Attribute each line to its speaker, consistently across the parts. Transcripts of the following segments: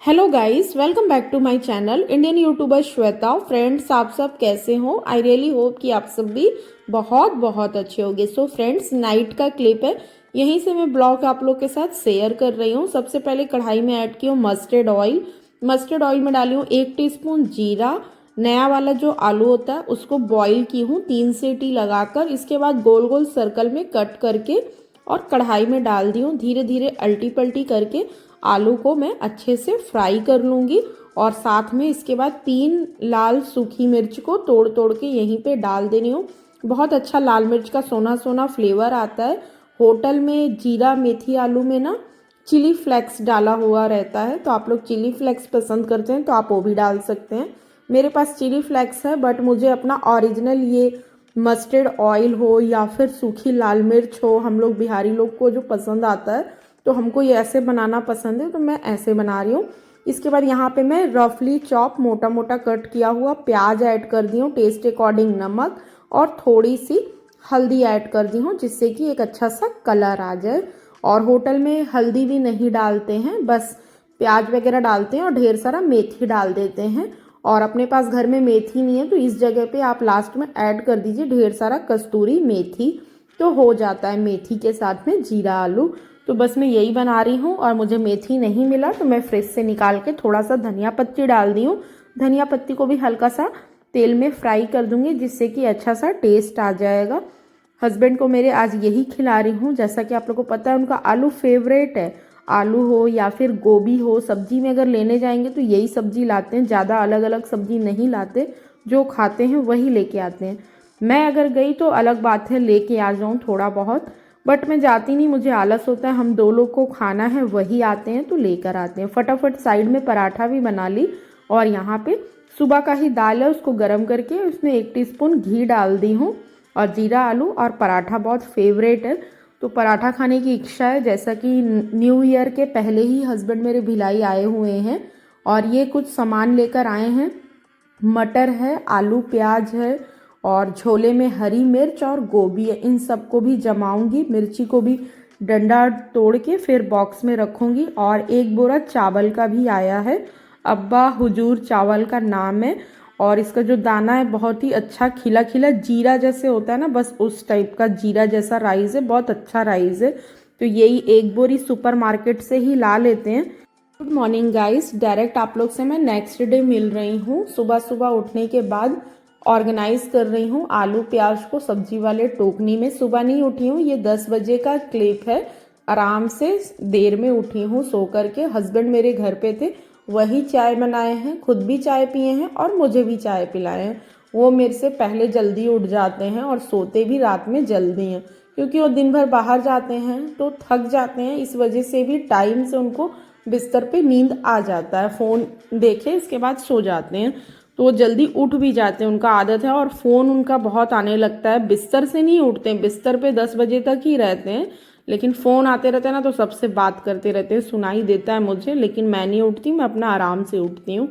Speaker 1: Hello guys, welcome back to my channel Indian YouTuber Shweta. Friends, आप सब कैसे हो? आई रियली होप कि आप सब भी बहुत बहुत अच्छे होंगे। सो फ्रेंड्स, नाइट का क्लिप है, यहीं से मैं ब्लॉग आप लोग के साथ शेयर कर रही हूँ। सबसे पहले कढ़ाई में ऐड की हूँ मस्टर्ड ऑयल। मस्टर्ड ऑयल में डाली हूँ 1 टीस्पून जीरा। नया वाला जो आलू होता है उसको बॉईल की हूँ 3 सीटी लगाकर। इसके बाद गोल गोल सर्कल में कट करके और कढ़ाई में डाल दी हूँ। धीरे धीरे अल्टी पल्टी करके आलू को मैं अच्छे से फ्राई कर लूँगी। और साथ में इसके बाद 3 लाल सूखी मिर्च को तोड़ तोड़ के यहीं पे डाल देनी हूँ। बहुत अच्छा लाल मिर्च का सोना सोना फ्लेवर आता है। होटल में जीरा मेथी आलू में ना चिली फ्लेक्स डाला हुआ रहता है, तो आप लोग चिली फ्लेक्स पसंद करते हैं तो आप वो भी डाल सकते हैं। मेरे पास चिली फ्लेक्स है, बट मुझे अपना ओरिजिनल ये मस्टर्ड ऑयल हो या फिर सूखी लाल मिर्च हो, हम लोग बिहारी लोग को जो पसंद आता है तो हमको ये ऐसे बनाना पसंद है, तो मैं ऐसे बना रही हूँ। इसके बाद यहाँ पे मैं रफली चॉप मोटा मोटा कट किया हुआ प्याज ऐड कर दी हूँ, टेस्ट अकॉर्डिंग नमक और थोड़ी सी हल्दी ऐड कर दी हूँ, जिससे कि एक अच्छा सा कलर आ जाए। और होटल में हल्दी भी नहीं डालते हैं, बस प्याज वगैरह डालते हैं और ढेर सारा मेथी डाल देते हैं। और अपने पास घर में मेथी नहीं है तो इस जगह पे आप लास्ट में ऐड कर दीजिए ढेर सारा कस्तूरी मेथी, तो हो जाता है मेथी के साथ में जीरा आलू। तो बस मैं यही बना रही हूँ और मुझे मेथी नहीं मिला तो मैं फ्रिज से निकाल के थोड़ा सा धनिया पत्ती डाल दी हूँ। धनिया पत्ती को भी हल्का सा तेल में फ्राई कर दूंगी, जिससे कि अच्छा सा टेस्ट आ जाएगा। हस्बैंड को मेरे आज यही खिला रही हूँ। जैसा कि आप लोगों को पता है उनका आलू फेवरेट है। आलू हो या फिर गोभी हो, सब्जी में अगर लेने जाएंगे तो यही सब्जी लाते हैं, ज़्यादा अलग अलग सब्जी नहीं लाते। जो खाते हैं वही लेके आते हैं। मैं अगर गई तो अलग बात है, लेके आ जाऊँ थोड़ा बहुत, बट मैं जाती नहीं, मुझे आलस होता है। हम 2 लोग को खाना है, वही आते हैं तो लेकर आते हैं। फटाफट साइड में पराठा भी बना ली। और यहाँ पे सुबह का ही दाल है, उसको गर्म करके उसमें 1 टीस्पून घी डाल दी हूँ। और जीरा आलू और पराठा बहुत फेवरेट है, तो पराठा खाने की इच्छा है। जैसा कि न्यू ईयर के पहले ही हस्बैंड मेरे भिलाई आए हुए हैं और ये कुछ सामान लेकर आए हैं। मटर है, आलू प्याज है और झोले में हरी मिर्च और गोभी है। इन सबको भी जमाऊंगी, मिर्ची को भी डंडा तोड़ के फिर बॉक्स में रखूंगी। और 1 बोरा चावल का भी आया है, अब्बा हुजूर चावल का नाम है। और इसका जो दाना है बहुत ही अच्छा खिला खिला जीरा जैसे होता है ना, बस उस टाइप का जीरा जैसा राइस है, बहुत अच्छा राइस है। तो यही 1 बोरी सुपर मार्केट से ही ला लेते हैं। गुड मॉर्निंग गाइस, डायरेक्ट आप लोग से मैं नेक्स्ट डे मिल रही हूँ। सुबह सुबह उठने के बाद ऑर्गेनाइज कर रही हूँ आलू प्याज को सब्जी वाले टोकनी में। सुबह नहीं उठी हूँ, ये 10 बजे का क्लिप है। आराम से देर में उठी हूँ सो करके। हस्बैंड मेरे घर पे थे, वही चाय बनाए हैं, खुद भी चाय पिए हैं और मुझे भी चाय पिलाए हैं। वो मेरे से पहले जल्दी उठ जाते हैं और सोते भी रात में जल्दी हैं, क्योंकि वो दिन भर बाहर जाते हैं तो थक जाते हैं। इस वजह से भी टाइम से उनको बिस्तर पे नींद आ जाता है। फ़ोन देखे इसके बाद सो जाते हैं, तो वो जल्दी उठ भी जाते हैं, उनका आदत है। और फ़ोन उनका बहुत आने लगता है, बिस्तर से नहीं उठते हैं, बिस्तर पे 10 बजे तक ही रहते हैं, लेकिन फ़ोन आते रहते हैं ना तो सबसे बात करते रहते हैं, सुनाई देता है मुझे। लेकिन मैं नहीं उठती, मैं अपना आराम से उठती हूँ।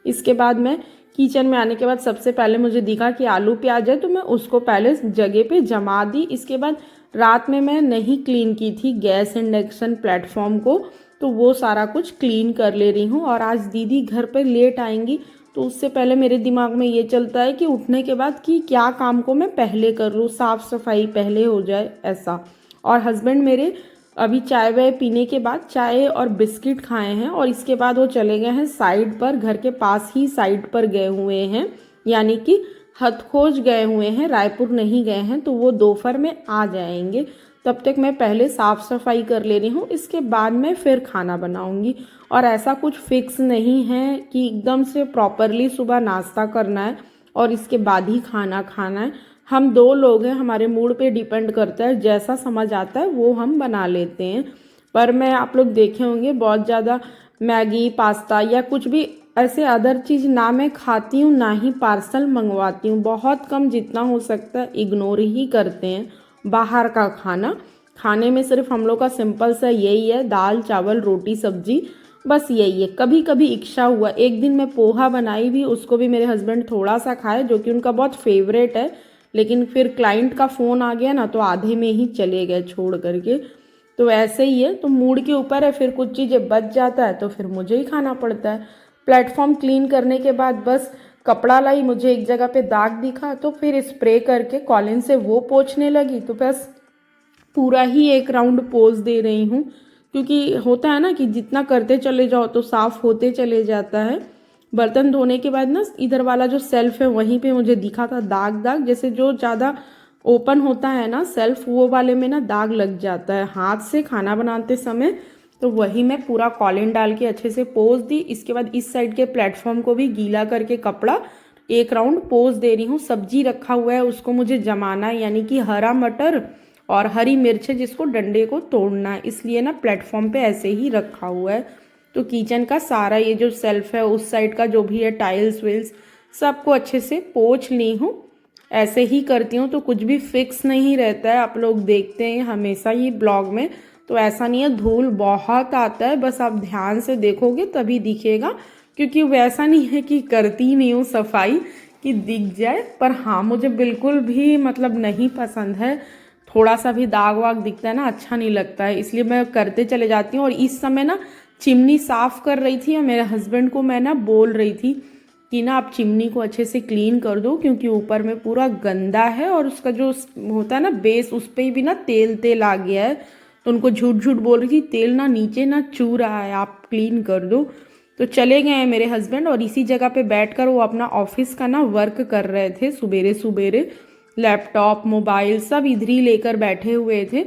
Speaker 1: इसके बाद मैं किचन में आने के बाद सबसे पहले मुझे दिखा कि आलू प्याज है, तो मैं उसको पहले जगह पे जमा दी। इसके बाद रात में मैं नहीं क्लीन की थी गैस इंडक्शन प्लेटफॉर्म को, तो वो सारा कुछ क्लीन कर ले रही हूँ। और आज दीदी घर पर लेट आएंगी, तो उससे पहले मेरे दिमाग में ये चलता है कि उठने के बाद कि क्या काम को मैं पहले कर लूँ, साफ़ सफाई पहले हो जाए ऐसा। और हस्बैंड मेरे अभी चाय वाय पीने के बाद चाय और बिस्किट खाए हैं और इसके बाद वो चले गए हैं साइड पर, घर के पास ही साइड पर गए हुए हैं, यानी कि हथखोज गए हुए हैं, रायपुर नहीं गए हैं। तो वो दोपहर में आ जाएंगे, तब तक मैं पहले साफ़ सफाई कर ले रही हूँ, इसके बाद मैं फिर खाना बनाऊँगी। और ऐसा कुछ फिक्स नहीं है कि एकदम से प्रॉपरली सुबह नाश्ता करना है और इसके बाद ही खाना खाना है। हम 2 लोग हैं, हमारे मूड पे डिपेंड करता है, जैसा समझ आता है वो हम बना लेते हैं। पर मैं आप लोग देखे होंगे बहुत ज़्यादा मैगी पास्ता या कुछ भी ऐसे अदर चीज़ ना मैं खाती हूँ, ना ही पार्सल मंगवाती हूँ। बहुत कम, जितना हो सकता है इग्नोर ही करते हैं बाहर का खाना। खाने में सिर्फ हम लोग का सिंपल सा यही है, दाल चावल रोटी सब्जी, बस यही है। कभी कभी इच्छा हुआ, एक दिन मैं पोहा बनाई भी, उसको भी मेरे हस्बैंड थोड़ा सा खाए, जो कि उनका बहुत फेवरेट है। लेकिन फिर क्लाइंट का फ़ोन आ गया ना तो आधे में ही चले गए छोड़ करके। तो ऐसे ही है, तो मूड के ऊपर है, फिर कुछ चीज़ें बच जाता है तो फिर मुझे ही खाना पड़ता है। प्लेटफॉर्म क्लीन करने के बाद बस कपड़ा लाई, मुझे एक जगह पे दाग दिखा तो फिर स्प्रे करके कॉलिन से वो पोंछने लगी। तो बस पूरा ही एक राउंड पोंछ दे रही हूँ, क्योंकि होता है ना कि जितना करते चले जाओ तो साफ होते चले जाता है। बर्तन धोने के बाद ना इधर वाला जो सेल्फ है वहीं पे मुझे दिखा था दाग दाग, जैसे जो ज़्यादा ओपन होता है ना सेल्फ, वो वाले में ना दाग लग जाता है हाथ से खाना बनाते समय। तो वही मैं पूरा कॉलिन डाल के अच्छे से पोंछ दी। इसके बाद इस साइड के प्लेटफॉर्म को भी गीला करके कपड़ा एक राउंड पोंछ दे रही हूँ। सब्जी रखा हुआ है उसको मुझे जमाना है, यानी कि हरा मटर और हरी मिर्च है जिसको डंडे को तोड़ना है, इसलिए ना प्लेटफॉर्म पे ऐसे ही रखा हुआ है। तो किचन का सारा ये जो सेल्फ है उस साइड का जो भी है टाइल्स विल्स सबको अच्छे से पोंछ ली हूँ। ऐसे ही करती हूँ तो कुछ भी फिक्स नहीं रहता है। आप लोग देखते हैं हमेशा ही ब्लॉग में, तो ऐसा नहीं है, धूल बहुत आता है, बस आप ध्यान से देखोगे तभी दिखेगा, क्योंकि वैसा नहीं है कि करती नहीं हूँ सफाई कि दिख जाए। पर हाँ, मुझे बिल्कुल भी मतलब नहीं पसंद है, थोड़ा सा भी दाग वाग दिखता है ना अच्छा नहीं लगता है, इसलिए मैं करते चले जाती हूँ। और इस समय ना चिमनी साफ कर रही थी और मेरे हस्बैंड को मैं ना बोल रही थी कि ना आप चिमनी को अच्छे से क्लीन कर दो, क्योंकि ऊपर में पूरा गंदा है और उसका जो होता है ना बेस, उस पर भी ना तेल तेल आ गया है। तो उनको झूठ झूठ बोल रही थी तेल ना नीचे ना चू रहा है, आप क्लीन कर दो। तो चले गए हैं मेरे हस्बैंड और इसी जगह पे बैठकर वो अपना ऑफिस का ना वर्क कर रहे थे। सुबेरे सुबेरे लैपटॉप मोबाइल सब इधर ही लेकर बैठे हुए थे।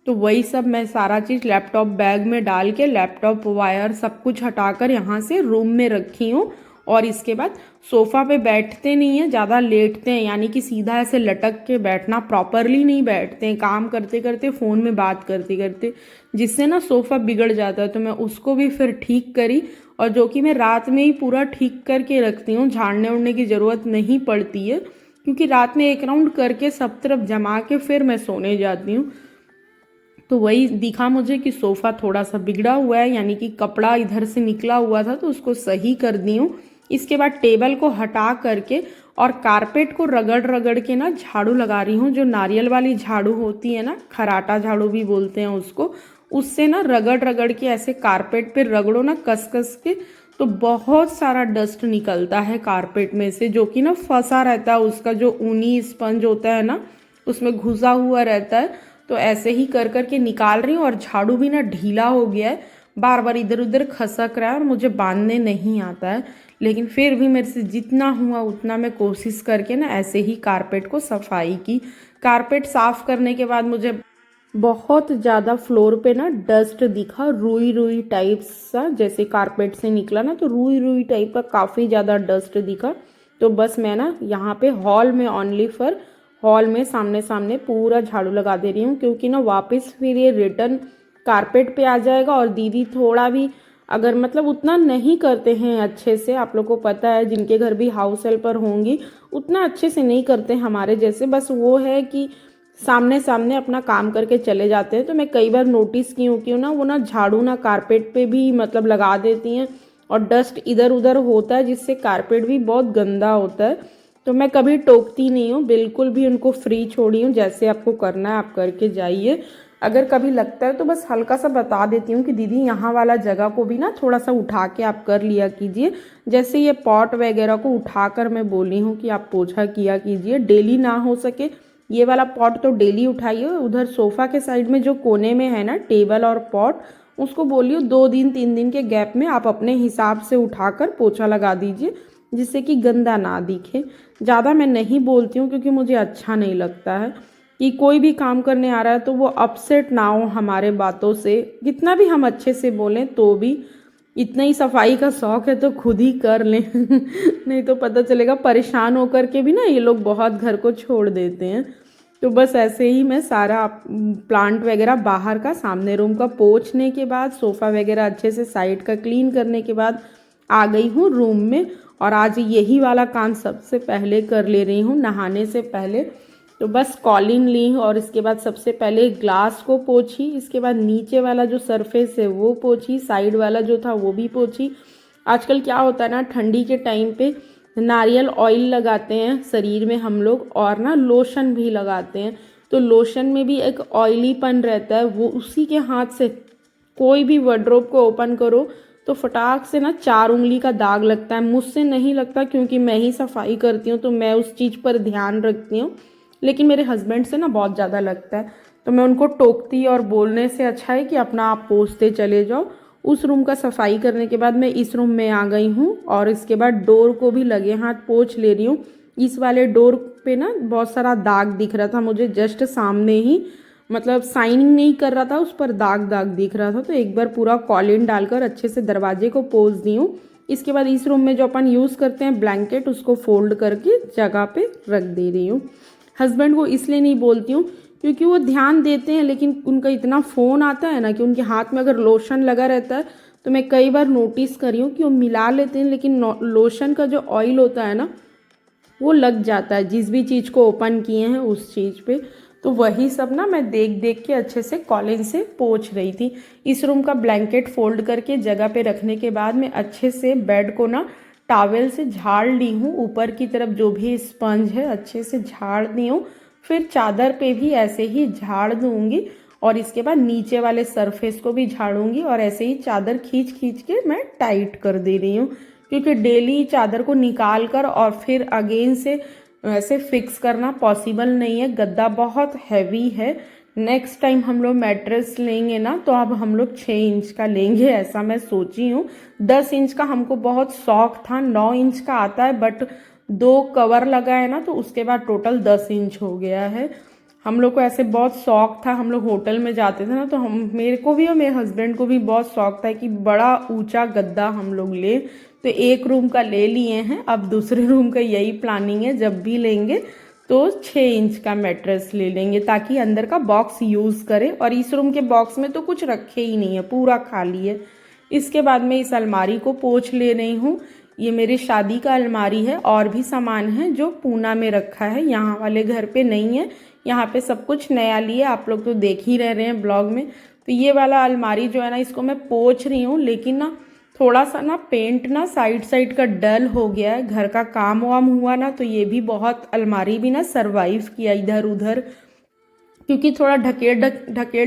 Speaker 1: तो वही सब मैं सारा चीज़ लैपटॉप बैग में डाल के लैपटॉप वायर सब कुछ हटाकर यहाँ से रूम में रखी हूँ। और इसके बाद सोफ़ा पे बैठते नहीं हैं, ज़्यादा लेटते हैं, यानी कि सीधा ऐसे लटक के बैठना प्रॉपरली नहीं बैठते हैं, काम करते करते फ़ोन में बात करते करते, जिससे ना सोफ़ा बिगड़ जाता है। तो मैं उसको भी फिर ठीक करी, और जो कि मैं रात में ही पूरा ठीक करके रखती हूँ, झाड़ने उड़ने की ज़रूरत नहीं पड़ती है, क्योंकि रात में एक राउंड करके सब तरफ जमा के फिर मैं सोने जाती हूँ। तो वही दिखा मुझे कि सोफ़ा थोड़ा सा बिगड़ा हुआ है, यानी कि कपड़ा इधर से निकला हुआ था, तो उसको सही कर दी हूँ। इसके बाद टेबल को हटा करके और कारपेट को रगड़ रगड़ के ना झाड़ू लगा रही हूँ। जो नारियल वाली झाड़ू होती है ना, खराटा झाड़ू भी बोलते हैं उसको, उससे ना रगड़ रगड़ के ऐसे कारपेट पे रगड़ो ना कस कस के, तो बहुत सारा डस्ट निकलता है कारपेट में से, जो कि ना फंसा रहता है, उसका जो ऊनी स्पंज होता है ना उसमें घुसा हुआ रहता है। तो ऐसे ही कर कर के निकाल रही हूँ। और झाड़ू भी ना ढीला हो गया है, बार बार इधर उधर खसक रहा है और मुझे बांधने नहीं आता है, लेकिन फिर भी मेरे से जितना हुआ उतना मैं कोशिश करके ना ऐसे ही कारपेट को सफाई की। कारपेट साफ करने के बाद मुझे बहुत ज़्यादा फ्लोर पे ना डस्ट दिखा, रुई रुई टाइप सा, जैसे कारपेट से निकला ना तो रुई रुई टाइप का काफ़ी ज़्यादा डस्ट दिखा। तो बस मैं ना यहाँ पे हॉल में ओनली फॉर हॉल में सामने सामने पूरा झाड़ू लगा दे रही हूँ, क्योंकि ना वापस फिर ये रिटर्न कारपेट पे आ जाएगा। और दीदी थोड़ा भी अगर मतलब उतना नहीं करते हैं अच्छे से, आप लोग को पता है जिनके घर भी हाउस हेल्पर होंगी उतना अच्छे से नहीं करते हमारे जैसे, बस वो है कि सामने सामने अपना काम करके चले जाते हैं। तो मैं कई बार नोटिस की हूँ कि ना वो ना झाड़ू ना कारपेट पे भी मतलब लगा देती हैं, और डस्ट इधर उधर होता है जिससे कारपेट भी बहुत गंदा होता है। तो मैं कभी टोकती नहीं हूँ, बिल्कुल भी उनको फ्री छोड़ी हूँ, जैसे आपको करना है आप करके जाइए। अगर कभी लगता है तो बस हल्का सा बता देती हूँ कि दीदी यहाँ वाला जगह को भी ना थोड़ा सा उठा के आप कर लिया कीजिए। जैसे ये पॉट वगैरह को उठाकर मैं बोली हूँ कि आप पोछा किया कीजिए, डेली ना हो सके ये वाला पॉट तो डेली उठाइए। उधर सोफ़ा के साइड में जो कोने में है ना टेबल और पॉट, उसको बोलिए 2 दिन 3 दिन के गैप में आप अपने हिसाब से उठाकर पोछा लगा दीजिए, जिससे कि गंदा ना दिखे। ज़्यादा मैं नहीं बोलती हूँ क्योंकि मुझे अच्छा नहीं लगता है कि कोई भी काम करने आ रहा है तो वो अपसेट ना हो हमारे बातों से, कितना भी हम अच्छे से बोलें तो भी। इतना ही सफाई का शौक़ है तो खुद ही कर लें नहीं तो पता चलेगा परेशान होकर के भी ना ये लोग बहुत घर को छोड़ देते हैं। तो बस ऐसे ही मैं सारा प्लांट वगैरह बाहर का सामने रूम का पोंछने के बाद सोफ़ा वगैरह अच्छे से साइड का क्लीन करने के बाद आ गई हूँ रूम में। और आज यही वाला काम सबसे पहले कर ले रही हूँ नहाने से पहले। तो बस कॉलिन ली और इसके बाद सबसे पहले ग्लास को पोंछी, इसके बाद नीचे वाला जो सरफेस है वो पोंछी, साइड वाला जो था वो भी पोंछी। आजकल क्या होता है ना, ठंडी के टाइम पे नारियल ऑयल लगाते हैं शरीर में हम लोग, और ना लोशन भी लगाते हैं। तो लोशन में भी एक ऑयलीपन रहता है, वो उसी के हाथ से कोई भी वार्डरोब को ओपन करो तो फटाक से ना 4 उंगली का दाग लगता है। मुझसे नहीं लगता क्योंकि मैं ही सफाई करती हूँ तो मैं उस चीज़ पर ध्यान रखती हूँ, लेकिन मेरे हस्बैंड से ना बहुत ज़्यादा लगता है। तो मैं उनको टोकती और बोलने से अच्छा है कि अपना आप पोंछते चले जाओ। उस रूम का सफाई करने के बाद मैं इस रूम में आ गई हूँ और इसके बाद डोर को भी लगे हाथ पोंछ ले रही हूँ। इस वाले डोर पे ना बहुत सारा दाग दिख रहा था मुझे जस्ट सामने ही, मतलब साइनिंग नहीं कर रहा था, उस पर दाग दाग दिख रहा था। तो एक बार पूरा कॉलिन डालकर अच्छे से दरवाजे को पोंछ दी हूँ। इसके बाद इस रूम में जो अपन यूज़ करते हैं ब्लैंकेट, उसको फोल्ड करके जगह पे रख दे रही हूँ। हस्बैंड को इसलिए नहीं बोलती हूँ क्योंकि वो ध्यान देते हैं, लेकिन उनका इतना फ़ोन आता है ना कि उनके हाथ में अगर लोशन लगा रहता है तो मैं कई बार नोटिस करी हूँ कि वो मिला लेते हैं, लेकिन लोशन का जो ऑयल होता है ना वो लग जाता है जिस भी चीज़ को ओपन किए हैं उस चीज़ पे। तो वही सब ना मैं देख देख के अच्छे से कॉलिन से पोंछ रही थी। इस रूम का ब्लैंकेट फोल्ड करके जगह पे रखने के बाद मैं अच्छे से बेड को ना टॉवेल से झाड़ ली हूँ। ऊपर की तरफ जो भी स्पंज है अच्छे से झाड़ दी हूँ, फिर चादर पे भी ऐसे ही झाड़ दूंगी और इसके बाद नीचे वाले सरफेस को भी झाड़ूंगी और ऐसे ही चादर खींच खींच के मैं टाइट कर दे रही हूँ, क्योंकि डेली चादर को निकाल कर और फिर अगेन से ऐसे फिक्स करना पॉसिबल नहीं है। गद्दा बहुत हैवी है। नेक्स्ट टाइम हम लोग मैट्रेस लेंगे ना तो अब हम लोग 6 इंच का लेंगे, ऐसा मैं सोची हूँ। 10 इंच का हमको बहुत शौक था, 9 इंच का आता है बट 2 कवर लगा है ना तो उसके बाद टोटल 10 इंच हो गया है। हम लोग को ऐसे बहुत शौक था, हम लोग होटल में जाते थे ना तो हम, मेरे को भी और मेरे हस्बैंड को भी बहुत शौक था कि बड़ा ऊंचा गद्दा हम लोग ले। तो एक रूम का ले लिए हैं, अब दूसरे रूम का यही प्लानिंग है, जब भी लेंगे तो 6 इंच का मैट्रेस ले लेंगे ताकि अंदर का बॉक्स यूज़ करें। और इस रूम के बॉक्स में तो कुछ रखे ही नहीं है, पूरा खाली है। इसके बाद मैं इस अलमारी को पोंछ ले रही हूँ। ये मेरी शादी का अलमारी है, और भी सामान है जो पूना में रखा है, यहाँ वाले घर पे नहीं है। यहाँ पे सब कुछ नया लिए, आप लोग तो देख ही रहे हैं ब्लॉग में। तो ये वाला अलमारी जो है ना इसको मैं पोंछ रही हूँ, लेकिन ना थोड़ा सा ना पेंट ना साइड साइड का डल हो गया है। घर का काम वाम हुआ ना तो ये भी बहुत, अलमारी भी ना सरवाइव किया इधर उधर, क्योंकि थोड़ा ढकेल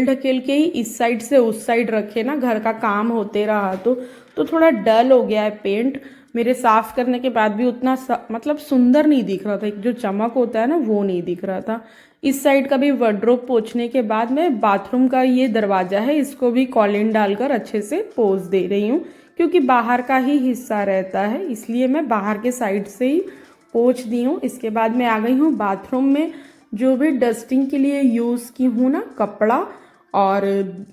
Speaker 1: ढकेल के ही इस साइड से उस साइड रखे ना, घर का काम होते रहा तो थोड़ा डल हो गया है पेंट। मेरे साफ करने के बाद भी उतना मतलब सुंदर नहीं दिख रहा था, एक जो चमक होता है ना वो नहीं दिख रहा था। इस साइड का भी वार्डरोब पोंछने के बाद मैं बाथरूम का ये दरवाजा है इसको भी कॉलिन डालकर अच्छे से पोंछ दे रही हूँ, क्योंकि बाहर का ही हिस्सा रहता है इसलिए मैं बाहर के साइड से ही पोंछ दी हूँ। इसके बाद मैं आ गई हूँ बाथरूम में, जो भी डस्टिंग के लिए यूज़ की हूँ ना कपड़ा, और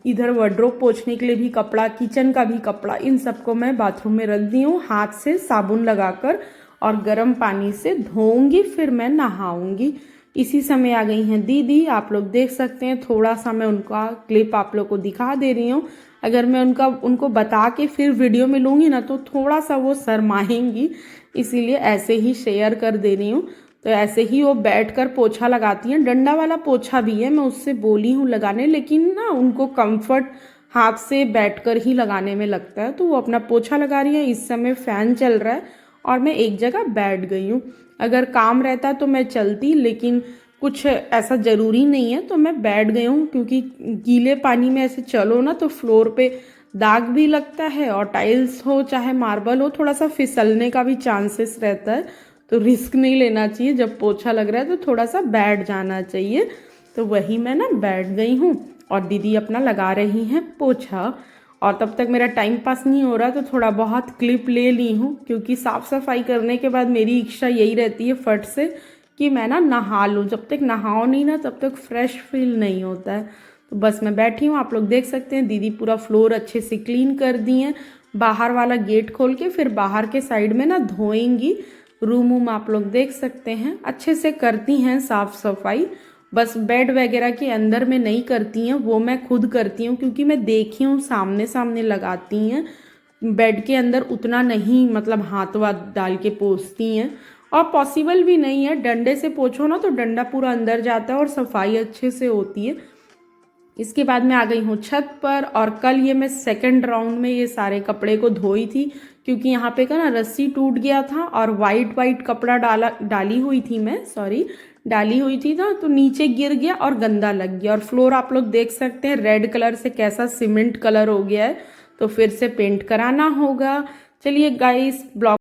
Speaker 1: इधर वार्डरोब पोंछने के लिए भी कपड़ा, किचन का भी कपड़ा, इन सबको मैं बाथरूम में रख दी हूँ। हाथ से साबुन लगाकर और गर्म पानी से धोऊंगी, फिर मैं नहाऊंगी। इसी समय आ गई हैं दीदी, आप लोग देख सकते हैं। थोड़ा सा मैं उनका क्लिप आप लोग को दिखा दे रही हूँ। अगर मैं उनको बता के फिर वीडियो में लूँगी ना तो थोड़ा सा वो शर्माएंगी, इसीलिए ऐसे ही शेयर कर दे रही हूँ। तो ऐसे ही वो बैठकर पोछा लगाती हैं। डंडा वाला पोछा भी है, मैं उससे बोली हूँ लगाने, लेकिन ना उनको कंफर्ट हाथ से बैठकर ही लगाने में लगता है, तो वो अपना पोछा लगा रही है। इस समय फ़ैन चल रहा है और मैं एक जगह बैठ गई हूँ। अगर काम रहता तो मैं चलती, लेकिन कुछ ऐसा ज़रूरी नहीं है तो मैं बैठ गई हूँ, क्योंकि गीले पानी में ऐसे चलो ना तो फ्लोर पे दाग भी लगता है, और टाइल्स हो चाहे मार्बल हो थोड़ा सा फिसलने का भी चांसेस रहता है, तो रिस्क नहीं लेना चाहिए। जब पोछा लग रहा है तो थोड़ा सा बैठ जाना चाहिए। तो वही मैं ना बैठ गई हूँ और दीदी अपना लगा रही हैं पोछा, और तब तक मेरा टाइम पास नहीं हो रहा तो थोड़ा बहुत क्लिप ले ली हूँ, क्योंकि साफ़ सफाई करने के बाद मेरी इच्छा यही रहती है फट से कि मैं ना नहा लूँ। जब तक नहाओ नहीं ना तब तक फ्रेश फील नहीं होता है। तो बस मैं बैठी हूँ, आप लोग देख सकते हैं दीदी पूरा फ्लोर अच्छे से क्लीन कर दी हैं। बाहर वाला गेट खोल के फिर बाहर के साइड में ना धोएंगी। रूम आप लोग देख सकते हैं अच्छे से करती हैं साफ़ सफाई। बस बेड वगैरह के अंदर में नहीं करती हैं, वो मैं खुद करती हूँ, क्योंकि मैं देखी हूँ सामने सामने लगाती हैं। बेड के अंदर उतना नहीं, मतलब हाथ वाथ डाल के पोंछती हैं, और पॉसिबल भी नहीं है। डंडे से पोंछो ना तो डंडा पूरा अंदर जाता है और सफाई अच्छे से होती है। इसके बाद मैं आ गई हूँ छत पर, और कल ये मैं सेकंड राउंड में ये सारे कपड़े को धोई थी, क्योंकि यहाँ पे का ना रस्सी टूट गया था और वाइट कपड़ा डाली हुई थी मैं, डाली हुई थी ना, तो नीचे गिर गया और गंदा लग गया। और फ्लोर आप लोग देख सकते हैं रेड कलर से कैसा सीमेंट कलर हो गया है, तो फिर से पेंट कराना होगा। चलिए गाइस, ब्लॉग